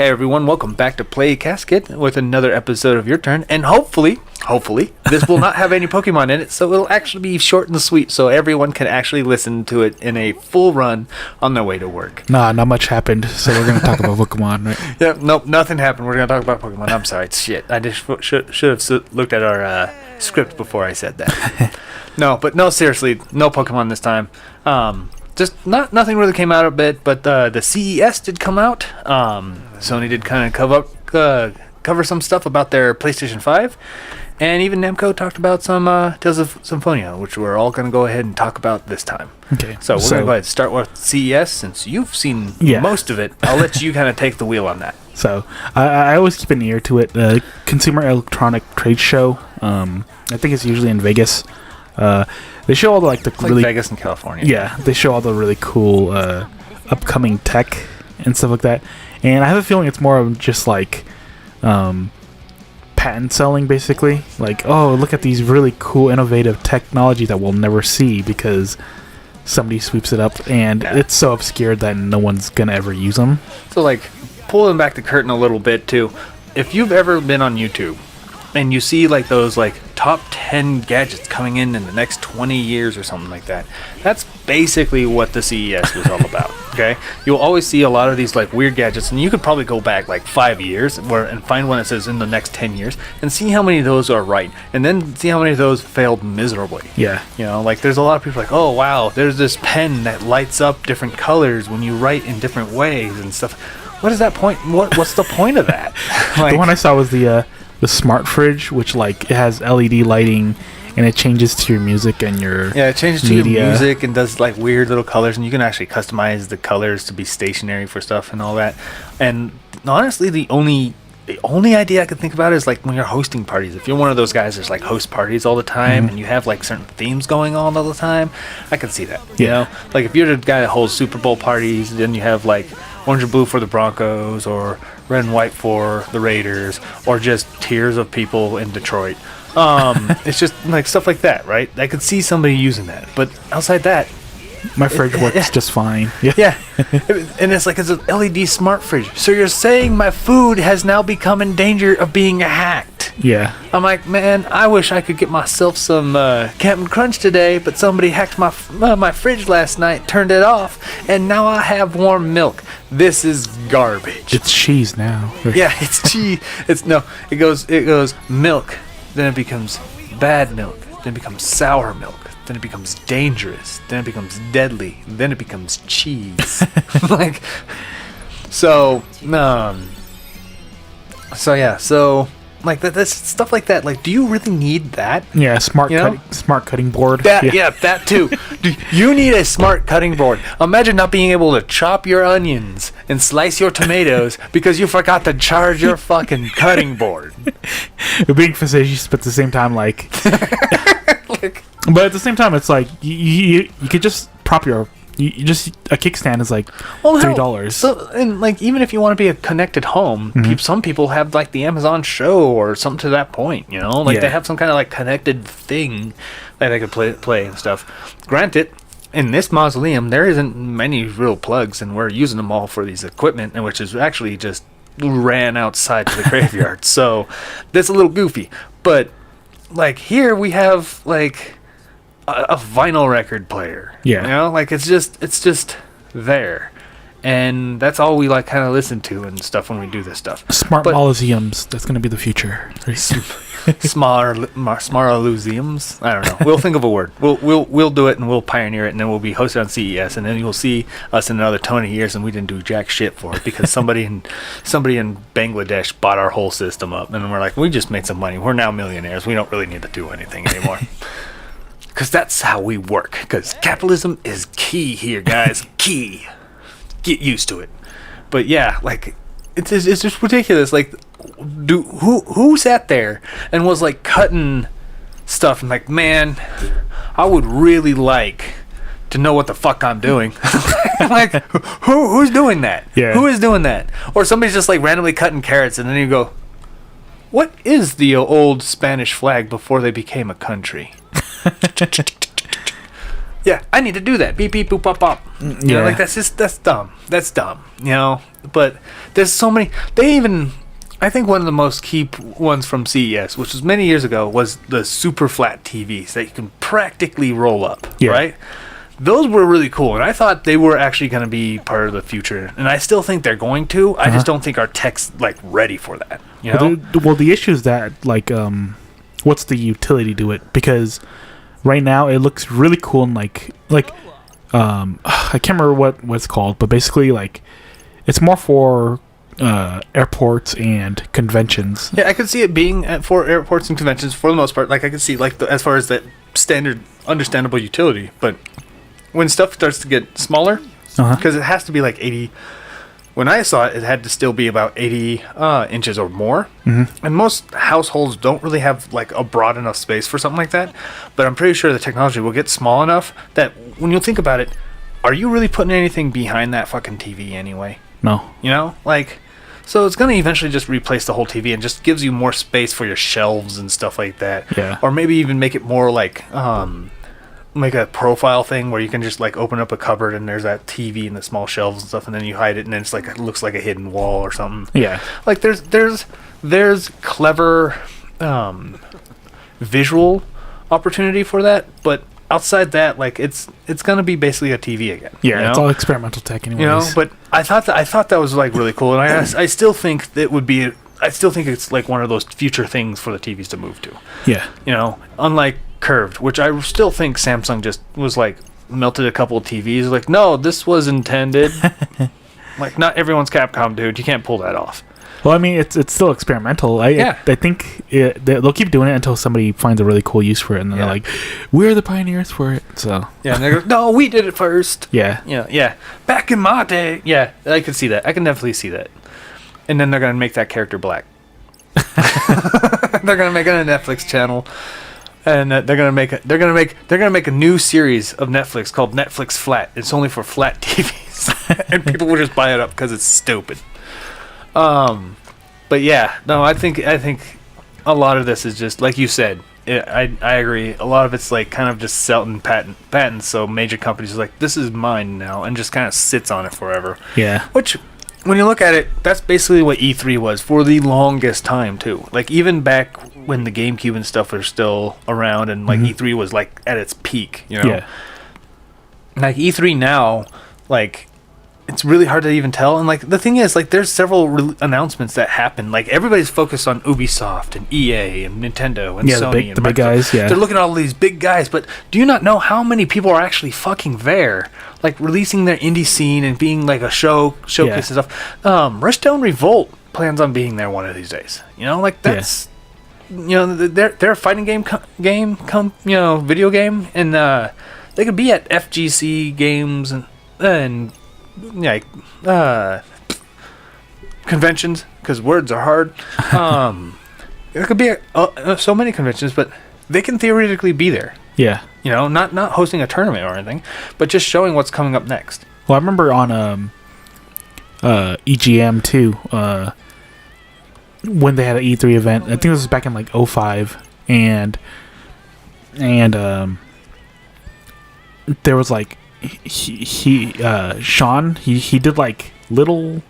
Hey everyone, welcome back to Play Casket with another episode of your turn, and hopefully, this will not have any Pokemon in it, so it'll actually be short and sweet, so everyone can actually listen to it in a full run on their way to work. Nah, not much happened, so we're going to talk about Pokemon, right? Yeah, nope, nothing happened. We're going to talk about Pokemon. I'm sorry, shit. I just should have looked at our script before I said that. No, seriously, no Pokemon this time. Just nothing really came out of it, but the CES did come out. Sony did kind of cover some stuff about their PlayStation 5, and even Namco talked about some Tales of Symphonia, which we're all going to go ahead and talk about this time. Okay. So we're going to go ahead and start with CES, since you've seen most of it. I'll let you kind of take the wheel on that. So I always keep an ear to it. Consumer Electronic Trade Show. I think it's usually in Vegas. They show all the really Vegas and California. Yeah, they show all the really cool upcoming tech and stuff like that. And I have a feeling it's more of just like patent selling, basically. Like, oh, look at these really cool, innovative technology that we'll never see because somebody sweeps it up, and it's so obscure that no one's gonna ever use them. So, like, pulling back the curtain a little bit too. If you've ever been on YouTube and you see like those like top 10 gadgets coming in the next 20 years or something like that, that's basically what the CES was all about. Okay, you'll always see a lot of these like weird gadgets, and you could probably go back like 5 years and find one that says in the next 10 years and see how many of those are right, and then see how many of those failed miserably. Yeah, you know, like there's a lot of people like, oh wow, there's this pen that lights up different colors when you write in different ways and stuff. What is that point? What's the point of that? Like, the one I saw was the smart fridge, which like it has LED lighting and it changes to your music and your it changes to your music and does like weird little colors, and you can actually customize the colors to be stationary for stuff and all that. And honestly, the only idea I could think about is like when you're hosting parties. If you're one of those guys that's like host parties all the time and you have like certain themes going on all the time, I can see that. You know, like if you're the guy that holds Super Bowl parties, then you have like orange and blue for the Broncos, or red and white for the Raiders, or just tiers of people in Detroit. It's just like stuff like that, right? I could see somebody using that, but outside that, my fridge works just fine. Yeah. And it's like it's an LED smart fridge. So you're saying my food has now become in danger of being hacked? Yeah. I'm like, man, I wish I could get myself some Captain Crunch today, but somebody hacked my fridge last night, turned it off, and now I have warm milk. This is garbage. It's cheese now. Yeah, it's cheese. It goes milk, then it becomes bad milk, then it becomes sour milk, then it becomes dangerous, then it becomes deadly, then it becomes cheese. Like, so like that's stuff like that. Like, do you really need that? Yeah, smart cutting board. That too. You need a smart cutting board. Imagine not being able to chop your onions and slice your tomatoes because you forgot to charge your fucking cutting board. Being facetious, but at the same time, like, but at the same time, it's like you could just prop your. You just a kickstand is like $3. So, and like, even if you want to be a connected home, some people have like the Amazon Show or something to that point. You know, like they have some kind of like connected thing that they could play and stuff. Granted, in this mausoleum, there isn't many real plugs, and we're using them all for these equipment, and which is actually just ran outside to the graveyard. So that's a little goofy. But like here, we have like a vinyl record player. Yeah. You know, like it's just there. And that's all we like kind of listen to and stuff when we do this stuff. Smart mausoleums, that's going to be the future. Smart museums. I don't know. We'll think of a word. We'll do it, and we'll pioneer it, and then we'll be hosted on CES, and then you'll see us in another 20 years, and we didn't do jack shit for it because somebody in Bangladesh bought our whole system up, and we're like, we just made some money. We're now millionaires. We don't really need to do anything anymore. Because that's how we work. Because capitalism is key here, guys. Key. Get used to it. But yeah, like, it's just ridiculous. Like, who sat there and was like cutting stuff and like, man, I would really like to know what the fuck I'm doing. Like, who's doing that? Yeah. Who is doing that? Or somebody's just like randomly cutting carrots, and then you go, what is the old Spanish flag before they became a country? Yeah, I need to do that. Beep beep boop pop pop. You know, like that's dumb. That's dumb. You know, but there's so many. I think one of the most key ones from CES, which was many years ago, was the super flat TVs that you can practically roll up. Yeah. Right. Those were really cool, and I thought they were actually going to be part of the future, and I still think they're going to. I just don't think our tech's like ready for that. You know? Well, the issue is that like, what's the utility to it? Because right now it looks really cool and like I can't remember what it's called, but basically like it's more for airports and conventions. Yeah, I could see it being for airports and conventions for the most part. Like I could see like as far as that standard understandable utility, but when stuff starts to get smaller, because it has to be like 80. When I saw it, it had to still be about 80 inches or more. Mm-hmm. And most households don't really have like a broad enough space for something like that. But I'm pretty sure the technology will get small enough that when you think about it, are you really putting anything behind that fucking TV anyway? No. You know, like, so it's going to eventually just replace the whole TV and just gives you more space for your shelves and stuff like that. Yeah. Or maybe even make it more like, make a profile thing where you can just like open up a cupboard and there's that TV and the small shelves and stuff, and then you hide it and then it's like it looks like a hidden wall or something. Yeah. Like there's clever visual opportunity for that, but outside that, like it's gonna be basically a TV again. Yeah, you know? It's all experimental tech anyways. You know, but I thought that was like really cool, and I still think that would be. I still think it's like one of those future things for the TVs to move to. Yeah. You know, unlike curved, which I still think Samsung just was like melted a couple of TVs. Like, no, this was intended. Like, not everyone's Capcom, dude. You can't pull that off. Well, I mean, it's still experimental. I think they'll keep doing it until somebody finds a really cool use for it, and then they're like, "We're the pioneers for it." So yeah, and they go, "No, we did it first." Yeah, yeah. Back in my day, yeah, I can see that. I can definitely see that. And then they're gonna make that character black. They're gonna make it a Netflix channel, and they're gonna make a new series of Netflix called Netflix Flat. It's only for flat TVs, and people will just buy it up because it's stupid. But yeah, no, I think a lot of this is just like you said. I agree. A lot of it's like kind of just selling patents. So major companies are like, this is mine now, and just kind of sits on it forever. Yeah. Which, when you look at it, that's basically what E3 was for the longest time too. Like even back when the GameCube and stuff were still around, and like E3 was like at its peak. You know. Yeah. Like E3 now, like. It's really hard to even tell, and like the thing is, like there's several announcements that happen. Like everybody's focused on Ubisoft and EA and Nintendo and Sony, the big guys. Yeah, they're looking at all these big guys, but do you not know how many people are actually fucking there, like releasing their indie scene and being like a showcase and stuff? Rushdown Revolt plans on being there one of these days. You know, like that's you know they're a fighting game, video game, and they could be at FGC games and conventions, because words are hard. There could be so many conventions, but they can theoretically be there. Yeah, you know, not hosting a tournament or anything, but just showing what's coming up next. Well, I remember on EGM too, when they had an E3 event. I think this was back in like 2005, and there was like Sean did like little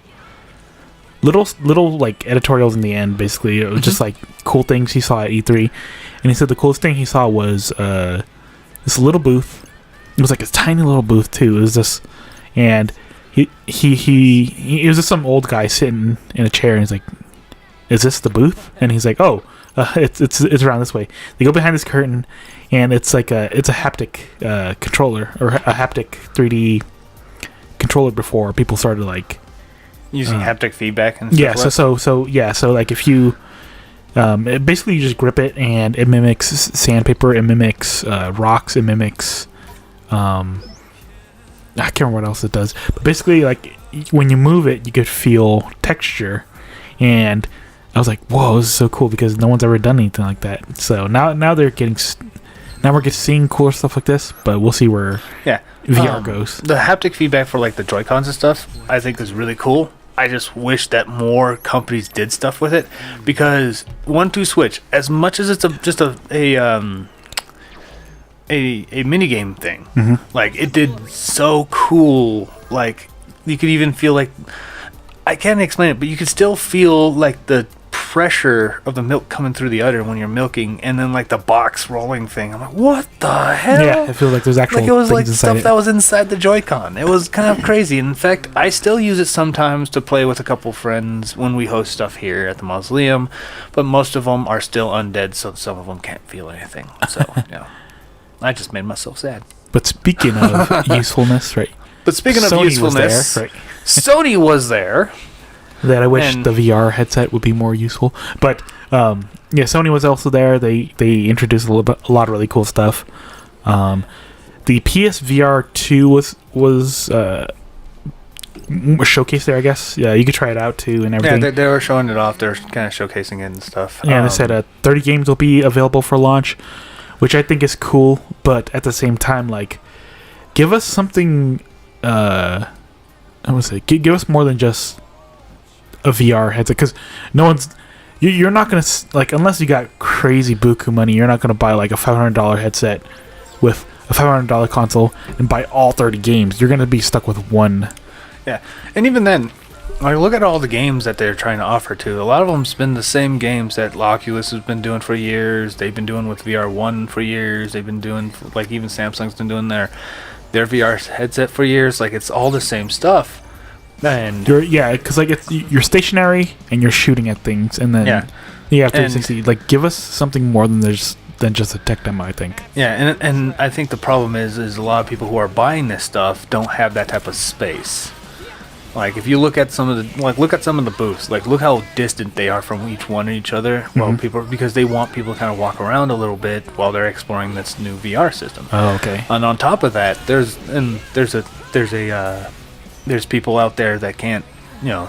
like editorials in the end. Basically, it was just like cool things he saw at E3, and he said the coolest thing he saw was this little booth. It was like a tiny little booth too. It was this, and he was just some old guy sitting in a chair, and he's like, "Is this the booth?" And he's like, "Oh, it's around this way." They go behind this curtain, and it's like a haptic controller, or a haptic 3D controller. Before people started like using haptic feedback and stuff. So like if you basically you just grip it, and it mimics sandpaper, it mimics rocks, it mimics I can't remember what else it does, but basically like when you move it, you could feel texture. And I was like, whoa, this is so cool, because no one's ever done anything like that. So now we're seeing cooler stuff like this, but we'll see where VR goes. The haptic feedback for like the Joy-Cons and stuff, I think is really cool. I just wish that more companies did stuff with it, because 1-2 Switch, as much as it's just a a mini game thing. Mm-hmm. Like it did so cool. Like you could even feel like, I can't explain it, but you could still feel like the pressure of the milk coming through the udder when you're milking, and then like the box rolling thing. I'm like, what the hell? Yeah, I feel like there's actual like it was things like inside stuff it. that was inside the Joy-Con. It was kind of crazy. In fact, I still use it sometimes to play with a couple friends when we host stuff here at the Mausoleum, but most of them are still undead, so some of them can't feel anything. So, I just made myself sad. But speaking of usefulness, right? But speaking of Sony usefulness, was there, right? Sony was there. That I wish And- the VR headset would be more useful. But Sony was also there. They introduced a lot of really cool stuff. The PSVR 2 was showcased there, I guess. Yeah, you could try it out too and everything. Yeah, they were showing it off. They're kind of showcasing it and stuff. Yeah, they said 30 games will be available for launch, which I think is cool. But at the same time, like, give us something. I would say give us more than just a VR headset, because no one's. You're not gonna like, unless you got crazy buku money. You're not gonna buy like a $500 headset with a $500 console and buy all 30 games. You're gonna be stuck with one. Yeah, and even then, like, look at all the games that they're trying to offer too. A lot of them's been the same games that Oculus has been doing for years. They've been doing with VR1 for years. They've been doing, like, even Samsung's been doing their VR headset for years. Like, it's all the same stuff. And because like you're stationary and you're shooting at things, and then you have 360. Like, give us something more than just a tech demo, I think. Yeah, and I think the problem is a lot of people who are buying this stuff don't have that type of space. Like, if you look at some of the booths, like, look how distant they are from each one and each other. Well, because they want people to kind of walk around a little bit while they're exploring this new VR system. Oh, okay. And on top of that, there's people out there that can't,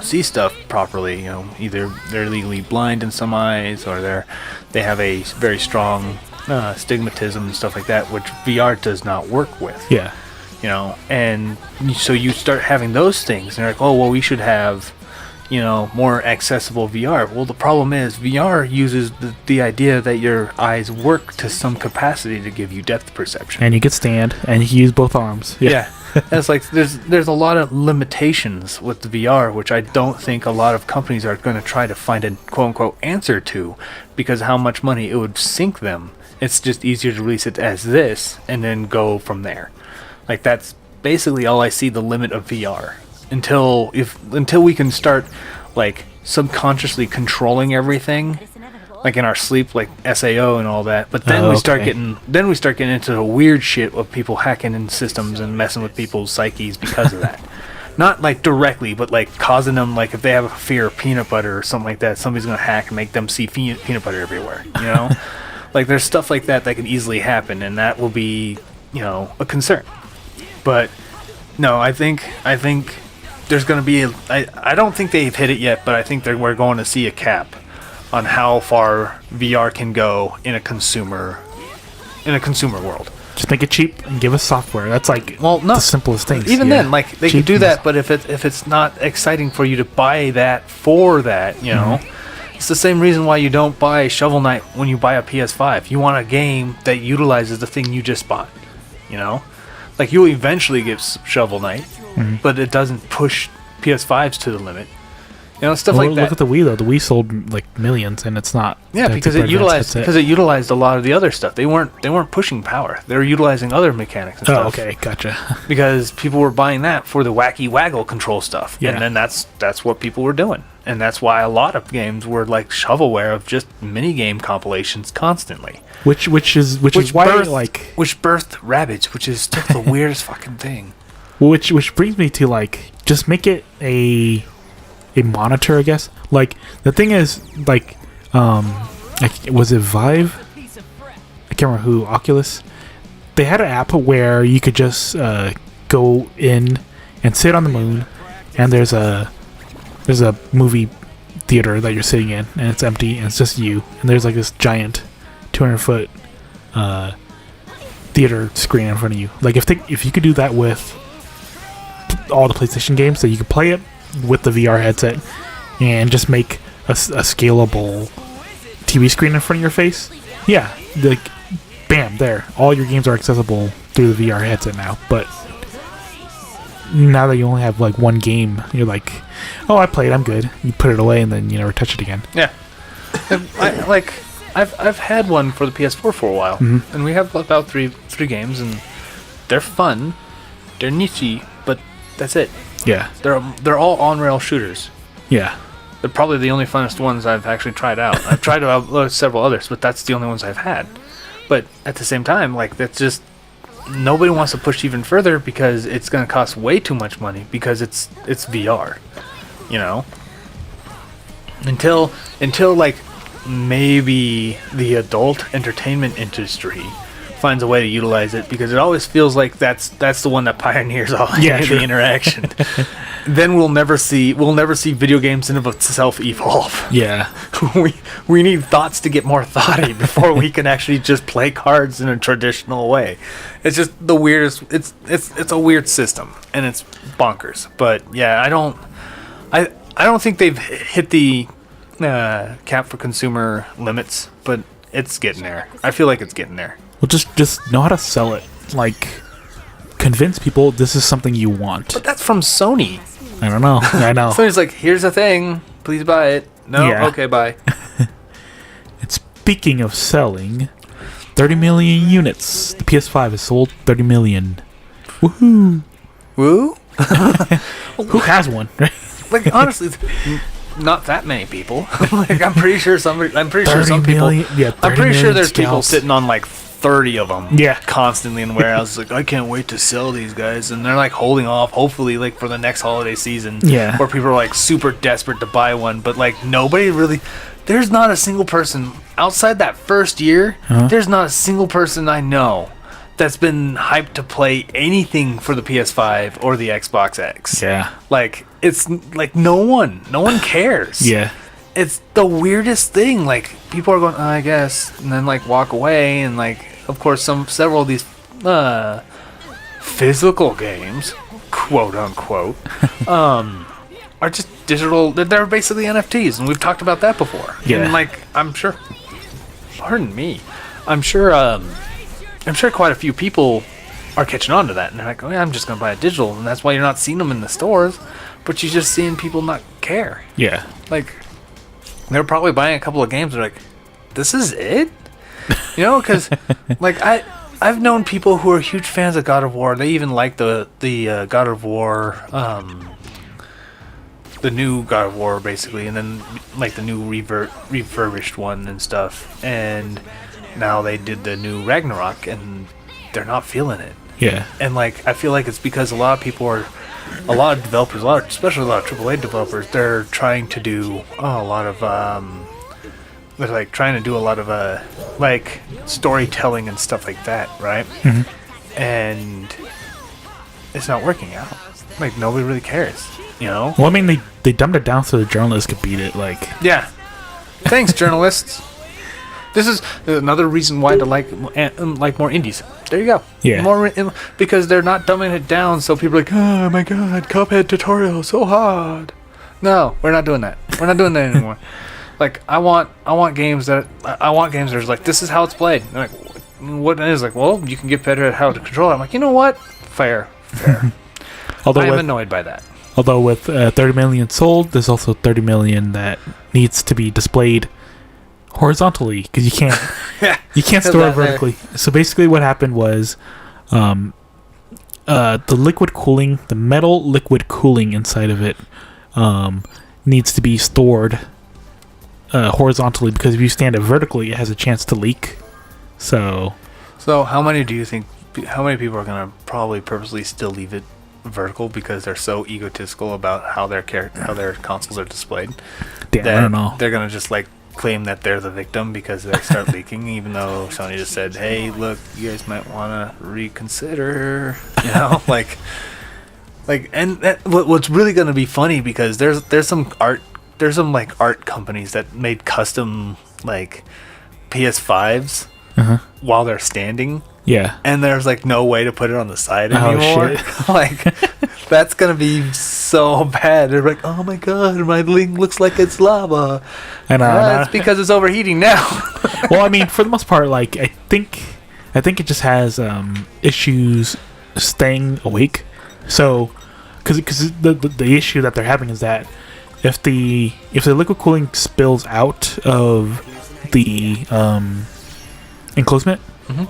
see stuff properly. Either they're legally blind in some eyes, or they have a very strong stigmatism and stuff like that, which VR does not work with. Yeah. And so you start having those things, and you're like, oh, well, we should have, more accessible VR. Well, the problem is VR uses the idea that your eyes work to some capacity to give you depth perception. And you could stand, and you can use both arms. Yeah. It's like there's a lot of limitations with the VR, which I don't think a lot of companies are going to try to find a quote-unquote answer to, because of how much money it would sink them. It's just easier to release it as this and then go from there. Like, that's basically all I see the limit of VR. Until we can start, like, subconsciously controlling everything, like in our sleep, like SAO and all that. But then we start getting into the weird shit of people hacking in systems and messing with people's psyches because of that. Not like directly, but like causing them, like, if they have a fear of peanut butter or something like that, somebody's gonna hack and make them see peanut butter everywhere. Like, there's stuff like that can easily happen, and that will be, a concern. But no, I think there's going to be I don't think they've hit it yet, but I think we're going to see a cap on how far VR can go in a consumer world. Just make it cheap and give us software. That's like the simplest things. Even then, like, they could do Cheapness. that, but if it's not exciting for you to buy that for that, it's the same reason why you don't buy Shovel Knight when you buy a PS5. You want a game that utilizes the thing you just bought. Like, you'll eventually get Shovel Knight, but it doesn't push PS5s to the limit. Stuff like that. Look at the Wii, though. The Wii sold like millions, and it's not. Yeah, because it utilized a lot of the other stuff. They weren't pushing power. They were utilizing other mechanics and stuff. Oh, okay, gotcha. Because people were buying that for the wacky waggle control stuff, Yeah. and then that's what people were doing, and that's why a lot of games were like shovelware of just mini game compilations constantly. Which is why which birthed Rabbids, which is just the weirdest fucking thing. Which brings me to, like, just make it a monitor, I guess. Like, the thing is, like, was it Vive? I can't remember who. Oculus. They had an app where you could just go in and sit on the moon, and there's a movie theater that you're sitting in, and it's empty, and it's just you, and there's like this giant 200-foot theater screen in front of you. Like, if you could do that with all the PlayStation games, so you could play it with the VR headset and just make a scalable TV screen in front of your face. Yeah, like, bam, there. All your games are accessible through the VR headset now. But now that you only have like one game, you're like, oh, I played, I'm good. You put it away and then you never touch it again. Yeah. I've had one for the PS4 for a while, and we have about three games, and they're fun, they're niche, but that's it. Yeah. They're all on-rail shooters. Yeah. They're probably the only funnest ones I've actually tried out. I've tried out several others, but that's the only ones I've had. But at the same time, like, that's just... Nobody wants to push even further because it's going to cost way too much money because it's VR, you know? Until like, maybe the adult entertainment industry finds a way to utilize it, because it always feels like that's the one that pioneers all the interaction. Then we'll never see video games in of itself evolve. Yeah. we need thoughts to get more thoughty before we can actually just play cards in a traditional way. It's just the weirdest. It's a weird system, and it's bonkers. But yeah, I don't think they've hit the cap for consumer limits, but it's getting there. I feel like it's getting there. Well, just know how to sell it. Like, convince people this is something you want. But that's from Sony. I don't know. I know. Sony's like, here's a thing. Please buy it. No? Yeah. Okay, bye. And speaking of selling, 30 million units. The PS5 has sold 30 million. Woohoo! Woo? Who has one? Like, honestly, not that many people. Like, I'm pretty sure some people. I'm pretty sure there's people sitting on like 30 of them. Yeah. Constantly in warehouses. Like, I can't wait to sell these guys, and they're like holding off, hopefully, like for the next holiday season. Yeah. Where people are like super desperate to buy one, but like nobody really. There's not a single person outside that first year. There's not a single person I know that's been hyped to play anything for the PS5 or the Xbox X. Yeah. Like, it's like no one cares. Yeah. It's the weirdest thing. Like, people are going, I guess, and then like walk away, and like, of course, several of these physical games, quote unquote, are just digital. They're basically NFTs, and we've talked about that before. Yeah. And like, I'm sure. Pardon me. I'm sure quite a few people are catching on to that, and they're like, oh yeah, I'm just gonna buy a digital, and that's why you're not seeing them in the stores, but you're just seeing people not care. Yeah. Like, they're probably buying a couple of games, they're like, this is it? You know, because like I've known people who are huge fans of God of War. They even like the God of War, the new God of War basically, and then like the new refurbished one and stuff, and now they did the new Ragnarok, and they're not feeling it. Yeah. And like, I feel like it's because a lot of developers, especially a lot of AAA developers, they're trying to do like storytelling and stuff like that, right? Mm-hmm. And it's not working out. Like, nobody really cares, you know? Well, I mean, they dumbed it down so the journalists could beat it. Like, yeah. Thanks, journalists. This is another reason why to like more indies. There you go. Yeah. More because they're not dumbing it down, so people are like, oh my god, Cuphead tutorial so hard. No, we're not doing that. We're not doing that anymore. Like, I want games that are like, this is how it's played. And like, what it is, like, well, you can get better at how to control it. I'm like, you know what? Fair. I'm annoyed by that. Although with 30 million sold, there's also 30 million that needs to be displayed horizontally, because you can't store it vertically. So basically what happened was the metal liquid cooling inside of it needs to be stored horizontally, because if you stand it vertically, it has a chance to leak. So how many people are going to probably purposely still leave it vertical because they're so egotistical about how their consoles are displayed? Damn, I don't know. They're going to just like claim that they're the victim because they start leaking, even though Sony just said, hey, look, you guys might want to reconsider, you know? like and what's really going to be funny, because there's some art companies that made custom like PS5s while they're standing. Yeah. And there's like no way to put it on the side anymore. Shit. Like, that's gonna be so bad. They're like, oh my god, my thing looks like it's lava. And it's because it's overheating now. Well, I mean, for the most part, like, I think I think it just has issues staying awake. So, because the issue that they're having is that if the liquid cooling spills out of the enclosement,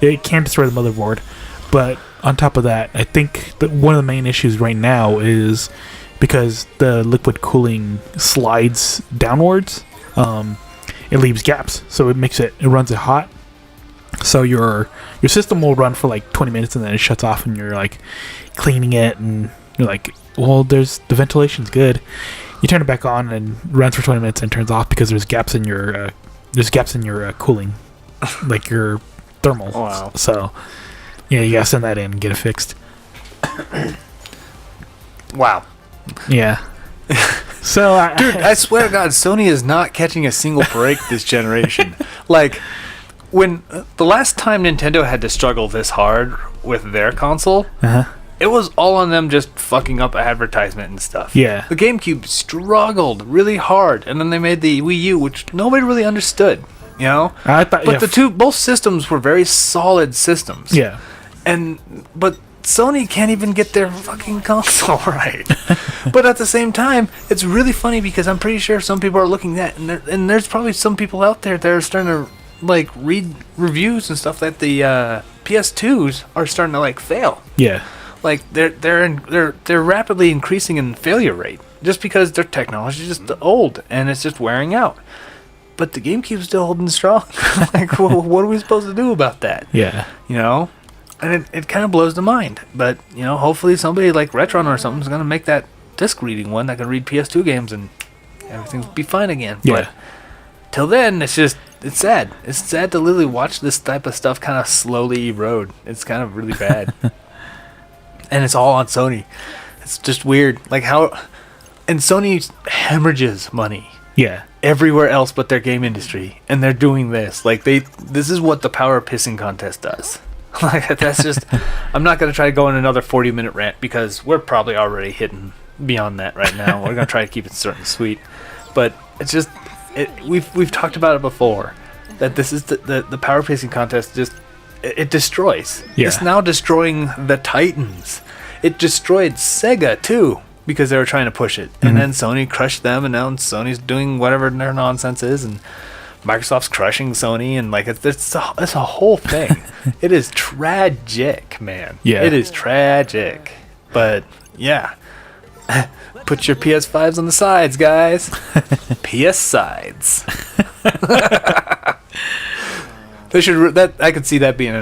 it can destroy the motherboard. But on top of that, I think that one of the main issues right now is because the liquid cooling slides downwards, it leaves gaps, so it runs it hot. So your system will run for like 20 minutes and then it shuts off, and you're like cleaning it, and you're like, well, the ventilation's good. You turn it back on and runs for 20 minutes and turns off because there's gaps in your cooling, like your thermals. Wow. So yeah, you gotta send that in and get it fixed. Wow. Yeah. So dude, I swear to God, Sony is not catching a single break this generation. Like, when the last time Nintendo had to struggle this hard with their console, it was all on them just fucking up advertisement and stuff. Yeah. The GameCube struggled really hard, and then they made the Wii U, which nobody really understood, you know? I thought, but both systems were very solid systems. Yeah. But Sony can't even get their fucking console right. But at the same time, it's really funny because I'm pretty sure some people are looking at, and there's probably some people out there that are starting to like read reviews and stuff that the PS2s are starting to like fail. Yeah. Like they're rapidly increasing in failure rate just because their technology is just old and it's just wearing out. But the GameCube's still holding strong. Like, what are we supposed to do about that? Yeah. You know? And it kind of blows the mind. But, you know, hopefully somebody like Retron or something is going to make that disc reading one that can read PS2 games and everything will be fine again. Yeah. But till then, it's sad. It's sad to literally watch this type of stuff kind of slowly erode. It's kind of really bad. And it's all on Sony. It's just weird. Like how... And Sony hemorrhages money. Yeah. Everywhere else but their game industry. And they're doing this. Like, this is what the power pissing contest does. Like, that's just... I'm not going to try to go on another 40-minute rant because we're probably already hitting beyond that right now. We're going to try to keep it short and sweet. But it's just... We've talked about it before. That this is the power pacing contest just... It destroys. Yeah. It's now destroying the Titans. It destroyed Sega, too, because they were trying to push it. And then Sony crushed them, and now Sony's doing whatever their nonsense is, and Microsoft's crushing Sony, and like it's a whole thing. It is tragic, man. Yeah. It is tragic. But, yeah. Put your PS5s on the sides, guys. PS sides. They should. I could see that being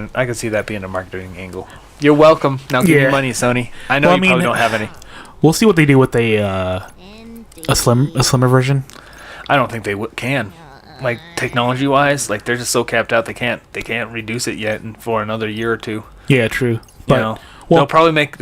a marketing angle. You're welcome. Now give me money, Sony. I know probably don't have any. We'll see what they do with a slimmer version. I don't think they can. Like technology wise, like they're just so capped out. They can't reduce it yet, and for another year or two. Yeah, true. But you know, they'll probably make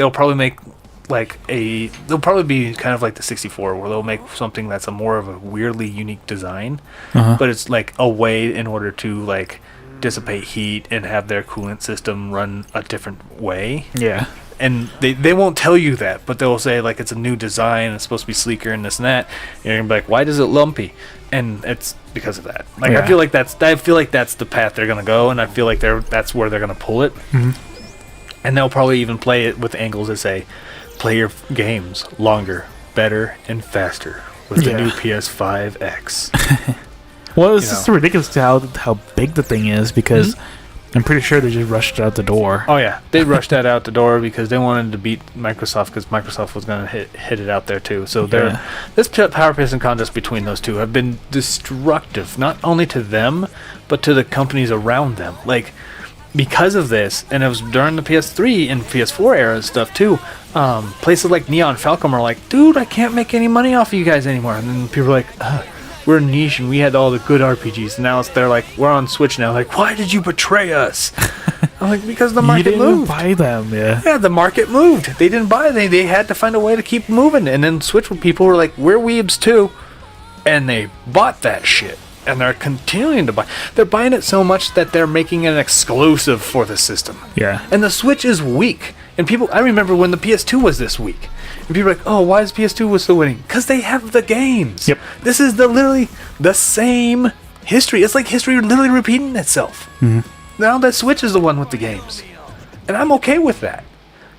like they'll probably be kind of like the 64, where they'll make something that's a more of a weirdly unique design, but it's like a way in order to like dissipate heat and have their coolant system run a different way. Yeah. And they won't tell you that, but they'll say like it's a new design, it's supposed to be sleeker and this and that. And you're gonna be like, why does it lumpy? And it's because of that. Like I feel like that's the path they're gonna go, and I feel like that's where they're gonna pull it. And they'll probably even play it with angles that say, play your games longer, better, and faster with the new PS5X. Well, it's just ridiculous how big the thing is, because I'm pretty sure they just rushed it out the door. Oh yeah, they rushed that out the door because they wanted to beat Microsoft, because Microsoft was going to hit it out there too. So this power pacing contest between those two have been destructive, not only to them but to the companies around them. Like, because of this, and it was during the PS3 and PS4 era and stuff too, places like Neon Falcom are like, dude, I can't make any money off of you guys anymore. And then people are like, we're niche and we had all the good RPGs. And now they're like, we're on Switch now. Like, why did you betray us? I'm like, because the market moved. Buy them, yeah. Yeah, the market moved. They didn't buy. They had to find a way to keep moving. And then Switch people were like, we're weebs too. And they bought that shit. And they're continuing to buy. They're buying it so much that they're making an exclusive for the system. Yeah. And the Switch is weak. And I remember when the PS2 was this weak. And people are like, oh, why is PS2 was so winning? Because they have the games. Yep. This is literally the same history. It's like history literally repeating itself. now the Switch is the one with the games, and I'm okay with that.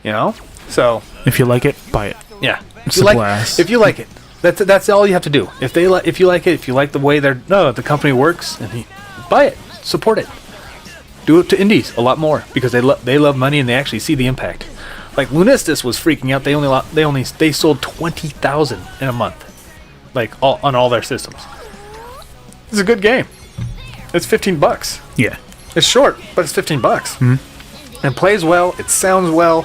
You know, so If you like it, buy it. yeah, Simple as. if you like it, that's all you have to do. If you like it, if you like the way the company works, and buy it, support it. Do it to indies a lot more because they love money and they actually see the impact. Like Lunistis was freaking out. They sold 20,000 in a month, like on all their systems. It's a good game. It's $15. Yeah. It's short, but it's $15. Mm-hmm. And plays well. It sounds well.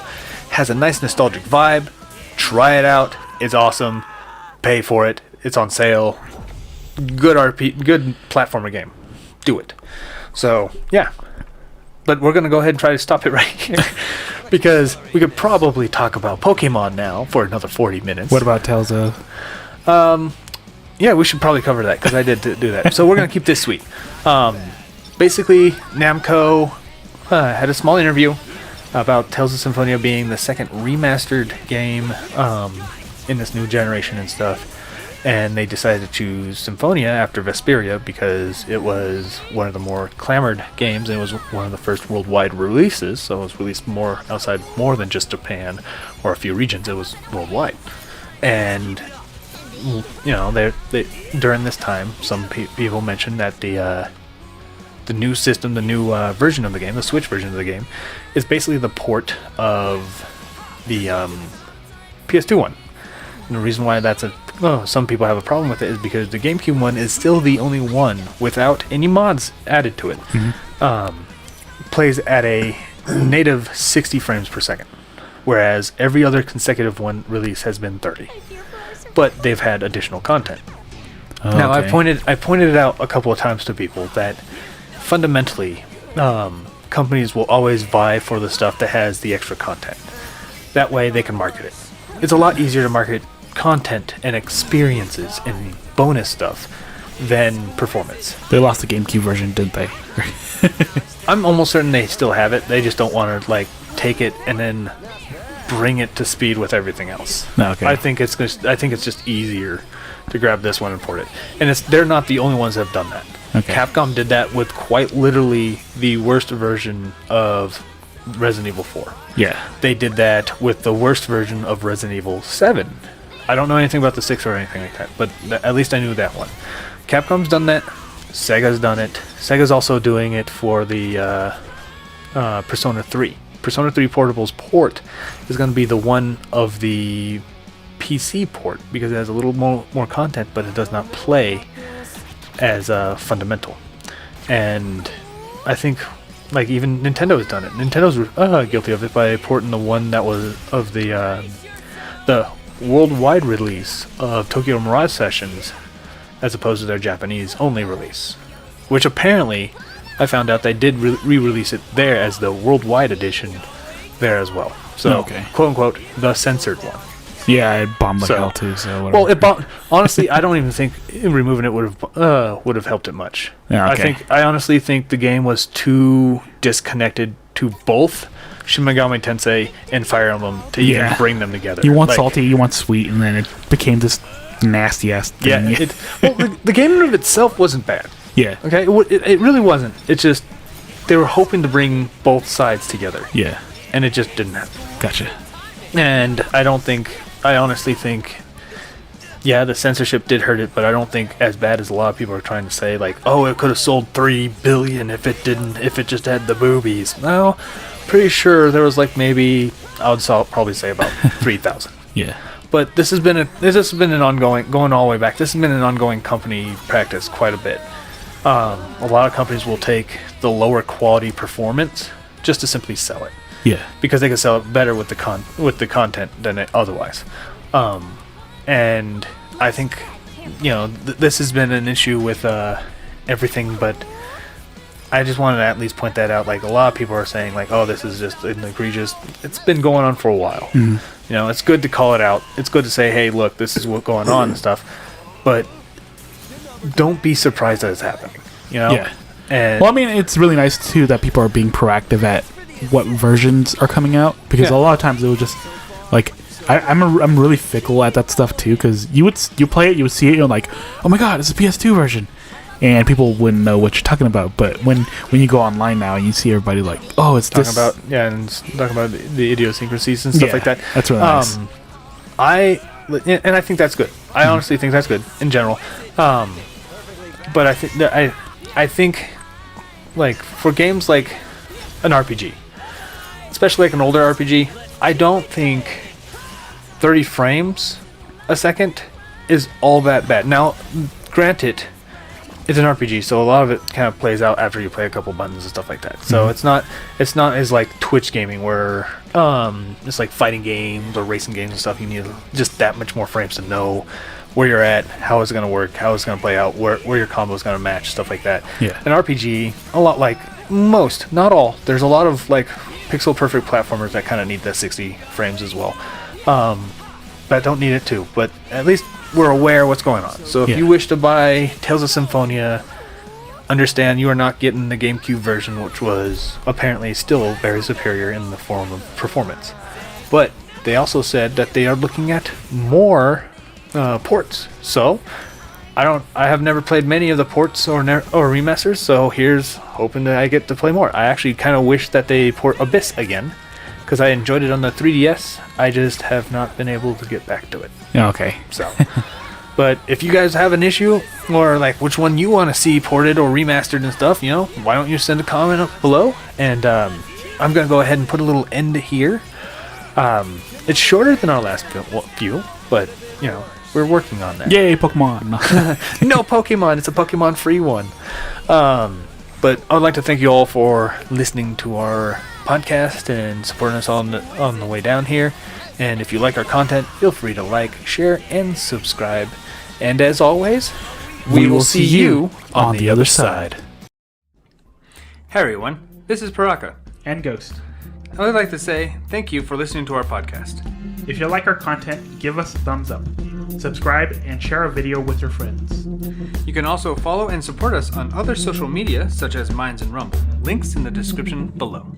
Has a nice nostalgic vibe. Try it out. It's awesome. Pay for it. It's on sale. Good good platformer game. Do it. So yeah. But we're gonna go ahead and try to stop it right here because we could probably talk about Pokemon now for another 40 minutes. What about Tales of? Yeah, we should probably cover that because I did do that. So we're gonna keep this sweet. Basically, Namco had a small interview about Tales of Symphonia being the second remastered game in this new generation and stuff. And they decided to choose Symphonia after Vesperia because it was one of the more clamored games. And it was one of the first worldwide releases, so it was released more than just Japan or a few regions. It was worldwide. And you know, they during this time, some people mentioned that the new system, the new version of the game, the Switch version of the game, is basically the port of the PS2 one. And the reason why some people have a problem with it is because the GameCube one is still the only one without any mods added to it. Mm-hmm. Plays at a native 60 frames per second, whereas every other consecutive one release has been 30. But they've had additional content. Now, okay. I pointed it out a couple of times to people that fundamentally, companies will always vie for the stuff that has the extra content. That way they can market it. It's a lot easier to market content and experiences and bonus stuff than performance. They lost the GameCube version, didn't they? I'm almost certain they still have it. They just don't want to like take it and then bring it to speed with everything else. Okay. I think it's just easier to grab this one and port it. And they're not the only ones that have done that. Okay. Capcom did that with quite literally the worst version of Resident Evil 4. Yeah. They did that with the worst version of Resident Evil 7. I don't know anything about the 6 or anything like that, but at least I knew that one. Capcom's done that. Sega's done it. Sega's also doing it for the Persona 3. Persona 3 Portable's port is going to be the one of the PC port because it has a little more content, but it does not play as fundamental. And I think like even Nintendo has done it. Nintendo's guilty of it by porting the one that was of the worldwide release of Tokyo Mirage Sessions as opposed to their Japanese only release, which apparently I found out they did re-release it there as the worldwide edition there as well. So, okay. Quote unquote, the censored one. Yeah, it bombed like hell too. So whatever. Well, honestly, I don't even think removing it would have helped it much. Yeah, okay. I honestly think the game was too disconnected to both Shin Megami Tensei and Fire Emblem to even bring them together. You want salty, you want sweet, and then it became this nasty ass thing. Yeah, the game in of itself wasn't bad. Yeah. Okay, it really wasn't. It's just they were hoping to bring both sides together. Yeah. And it just didn't happen. Gotcha. And I honestly think, yeah, the censorship did hurt it, but I don't think as bad as a lot of people are trying to say, like, oh, it could have sold 3 billion if it just had the boobies. Well, pretty sure there was like maybe, probably say about 3,000. Yeah. But this has been an ongoing, going all the way back, this has been an ongoing company practice quite a bit. A lot of companies will take the lower quality performance just to simply sell it. Yeah. Because they can sell it better with the content than it otherwise. And I think, this has been an issue with everything, but I just wanted to at least point that out. Like, a lot of people are saying, like, oh, this is just an egregious... It's been going on for a while. Mm-hmm. It's good to call it out. It's good to say, hey, look, this is what's going on and stuff. But don't be surprised that it's happening. Yeah. And well, I mean, it's really nice, too, that people are being proactive at what versions are coming out. Because a lot of times it will just... Like, I'm really fickle at that stuff, too. Because you play it, you would see it, you're like, oh my god, it's a PS2 version. and people wouldn't know what you're talking about. But when you go online now and you see everybody like, oh, it's talking this. about talking about the idiosyncrasies and stuff like that. That's really nice. I think that's good. I honestly think that's good in general. But I think like for games like an RPG, especially like an older RPG, I don't think 30 frames a second is all that bad. Now, granted, it's an RPG, so a lot of it kind of plays out after you play a couple buttons and stuff like that. So it's not as like Twitch gaming where it's like fighting games or racing games and stuff. You need just that much more frames to know where you're at, how it's going to work, how it's going to play out, where your combo is going to match, stuff like that. Yeah. An RPG, a lot like most, not all. There's a lot of like pixel perfect platformers that kind of need the 60 frames as well. But don't need it too. But at least we're aware what's going on. So if you wish to buy Tales of Symphonia, understand you are not getting the GameCube version, which was apparently still very superior in the form of performance. But they also said that they are looking at more ports. So I have never played many of the ports or remasters. So here's hoping that I get to play more. I actually kind of wish that they port Abyss again, because I enjoyed it on the 3DS. I just have not been able to get back to it. Okay. So, but if you guys have an issue or like which one you want to see ported or remastered and stuff, why don't you send a comment up below? And I'm gonna go ahead and put a little end here. It's shorter than our last few, but we're working on that. Yay, Pokemon! No Pokemon. It's a Pokemon-free one. But I would like to thank you all for listening to our podcast and supporting us on the way down here. And if you like our content, feel free to like, share, and subscribe. And as always, we will see you on the other side. Hey everyone, this is Paraka. And Ghost. I would like to say thank you for listening to our podcast. If you like our content, give us a thumbs up. Subscribe and share our video with your friends. You can also follow and support us on other social media such as Minds and Rumble. Links in the description below.